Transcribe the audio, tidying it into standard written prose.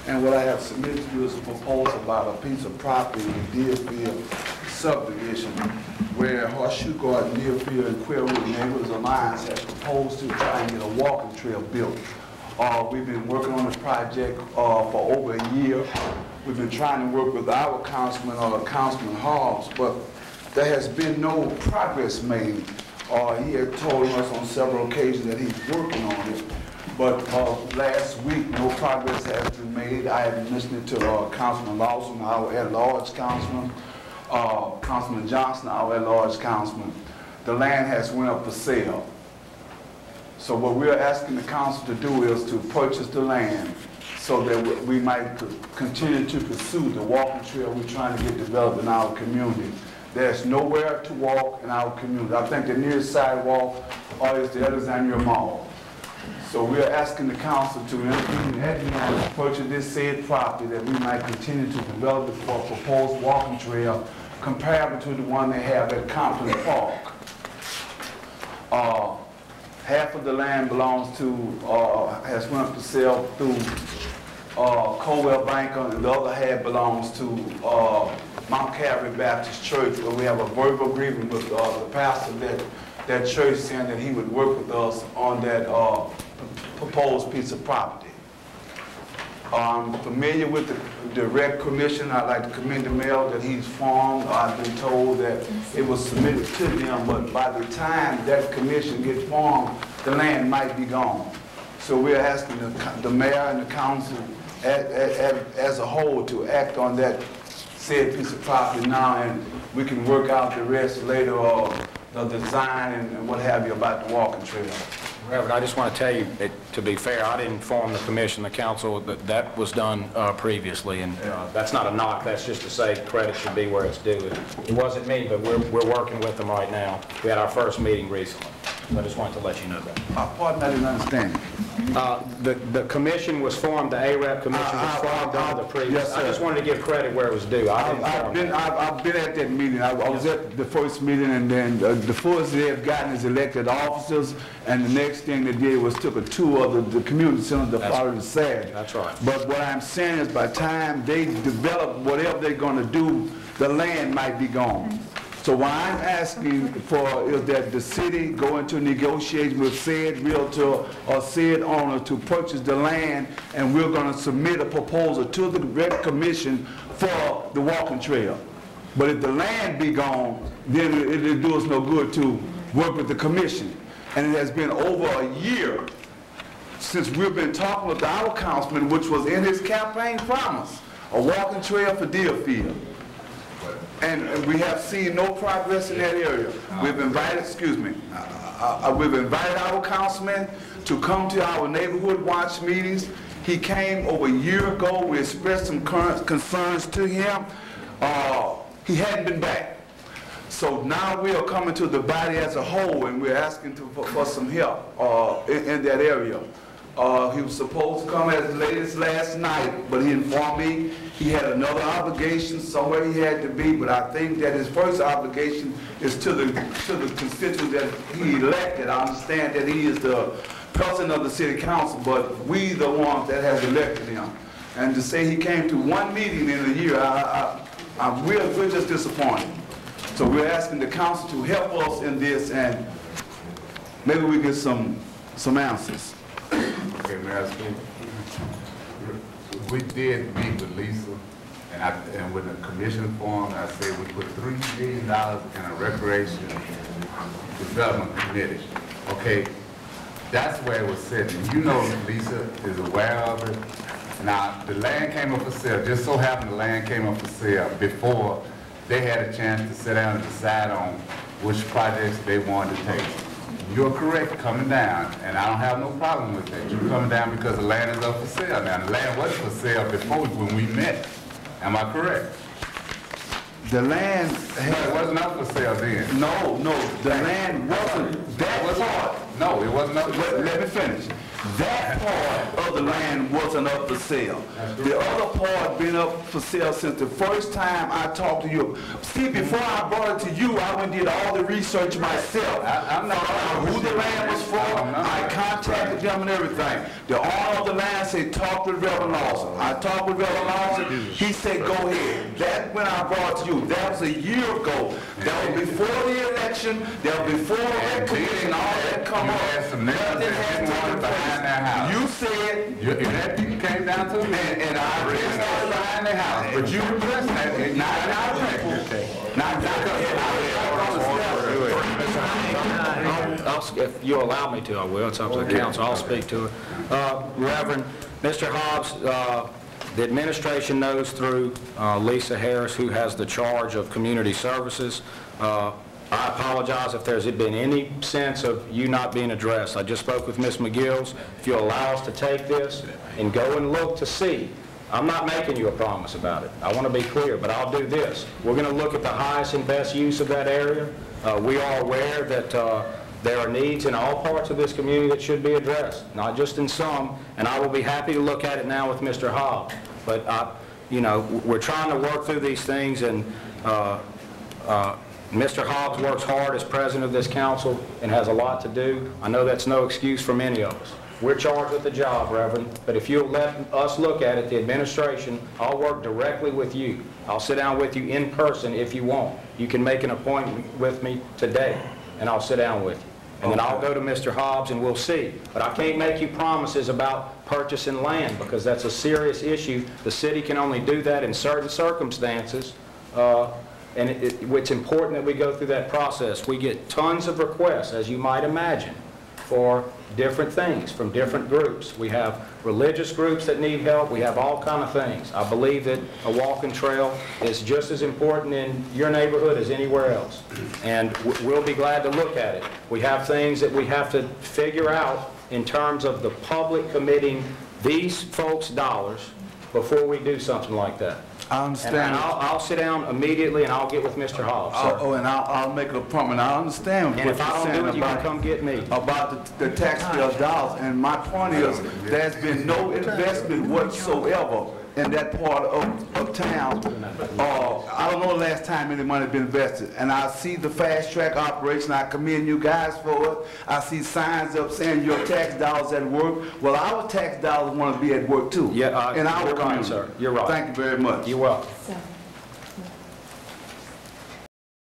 And what I have submitted to you is a proposal about a piece of property in Deerfield subdivision where Horseshoe Garden, Deerfield, and Quailwood neighbors alliance has proposed to try and get a walking trail built. We've been working on this project for over a year. We've been trying to work with our councilman, Councilman Hobbs, but there has been no progress made. He had told us on several occasions that he's working on it. But last week, no progress has been made. I have been listening to Councilman Lawson, our at-large councilman, Councilman Johnson, our at-large councilman. The land has went up for sale. So what we're asking the council to do is to purchase the land so that we might continue to pursue the walking trail we're trying to get developed in our community. There's nowhere to walk in our community. I think the nearest sidewalk is the Alexandria Mall. So we're asking the council to intervene to purchase this said property that we might continue to develop the proposed walking trail comparable to the one they have at Compton Park. Half of the land belongs to, has went up for sale through Coldwell Banker, and the other half belongs to Mount Calvary Baptist Church, where we have a verbal agreement with the pastor of that church saying that he would work with us on that proposed piece of property. I'm familiar with the Rec Commission. I'd like to commend the mayor that he's formed. I've been told that it was submitted to them, but by the time that commission gets formed, the land might be gone. So we're asking the mayor and the council as a whole to act on that said piece of property now, and we can work out the rest later, or the design and what have you about the walking trail. Reverend, I just want to tell you, to be fair, I didn't inform the commission, the council, that was done previously, and that's not a knock. That's just to say credit should be where it's due. It wasn't me, but we're working with them right now. We had our first meeting recently. So I just wanted to let you know that. Pardon, I didn't understand. The commission was formed, the everett commission was formed under the previous. Yes, sir. I just wanted to give credit where it was due. I've been at that meeting. I was at the first meeting, and then the first they have gotten is elected officers, and the next thing they did was took a tour of the community center to follow the SAD. That's right. But what I'm saying is by the time they develop whatever they're going to do, the land might be gone. So what I'm asking for is that the city go into negotiation with said realtor or said owner to purchase the land, and we're going to submit a proposal to the Rec Commission for the walking trail. But if the land be gone, then it'll do us no good to work with the commission. And it has been over a year since we've been talking with our councilman, which was in his campaign promise, a walking trail for Deerfield. And we have seen no progress in that area. We've invited, we've invited our councilman to come to our neighborhood watch meetings. He came over a year ago. We expressed some concerns to him. He hadn't been back. So now we are coming to the body as a whole, and we're asking for some help in that area. He was supposed to come as late as last night, but he informed me he had another obligation somewhere he had to be. But I think that his first obligation is to the constituents that he elected. I understand that he is the president of the city council, but we the ones that have elected him. And to say he came to one meeting in a year, we're just disappointed. So we're asking the council to help us in this, and maybe we get some answers. Okay, Mayor, we did meet with Lisa, and when the commission formed, I said we put $3 million in a recreation development committee. Okay, that's where it was sitting. You know Lisa is aware of it. Now, the land came up for sale. Just so happened the land came up for sale before they had a chance to sit down and decide on which projects they wanted to take. You're correct coming down, and I don't have no problem with that. You're coming down because the land is up for sale now. The land was for sale before when we met. Am I correct? The land it wasn't up for sale then. No, the land wasn't that part. No, it wasn't up for sale. Let me finish. That part of the land wasn't up for sale. The other part been up for sale since the first time I talked to you. See, before I brought it to you, I went and did all the research myself. I'm not who the land was for. I contacted them and everything. The owner of the land said, talk with Reverend Lawson. I talked with Reverend Lawson. He said, go ahead. That when I brought it to you, that was a year ago. That was before the election. That was before that commission, all that come up. Nothing had taken place. You said, that came down to me, and I started behind the house, but you addressed that, not people. If you allow me to, I will. It's up to the council. I'll speak to it. Reverend, Mr. Hobbs, the administration knows through Lisa Harris, who has the charge of community services. I apologize if there's been any sense of you not being addressed. I just spoke with Ms. McGill's. If you'll allow us to take this and go and look to see, I'm not making you a promise about it. I want to be clear, but I'll do this. We're going to look at the highest and best use of that area. We are aware that there are needs in all parts of this community that should be addressed, not just in some, and I will be happy to look at it now with Mr. Hobbs. But, you know, we're trying to work through these things, and Mr. Hobbs works hard as president of this council and has a lot to do. I know that's no excuse for many of us. We're charged with the job, Reverend, but if you'll let us look at it, the administration, I'll work directly with you. I'll sit down with you in person if you want. You can make an appointment with me today, and I'll sit down with you. And then I'll go to Mr. Hobbs and we'll see. But I can't make you promises about purchasing land because that's a serious issue. The city can only do that in certain circumstances. And it's important that we go through that process. We get tons of requests, as you might imagine, for different things from different groups. We have religious groups that need help. We have all kind of things. I believe that a walking trail is just as important in your neighborhood as anywhere else. And we'll be glad to look at it. We have things that we have to figure out in terms of the public committing these folks' dollars before we do something like that. I understand. And I'll sit down immediately and I'll get with Mr. Hobbs, sir. And I'll make a promise. I understand what And if you're I don't saying do it, you can about, come get me. about the taxpayer dollars. And my point is, there's been no investment whatsoever in that part of town. I don't know the last time any money has been invested. And I see the fast track operation. I commend you guys for it. I see signs up saying your tax dollars at work. Well, our tax dollars want to be at work too. Yeah, in our you're right, community. sir. You're right. Thank you very much. You're welcome. So.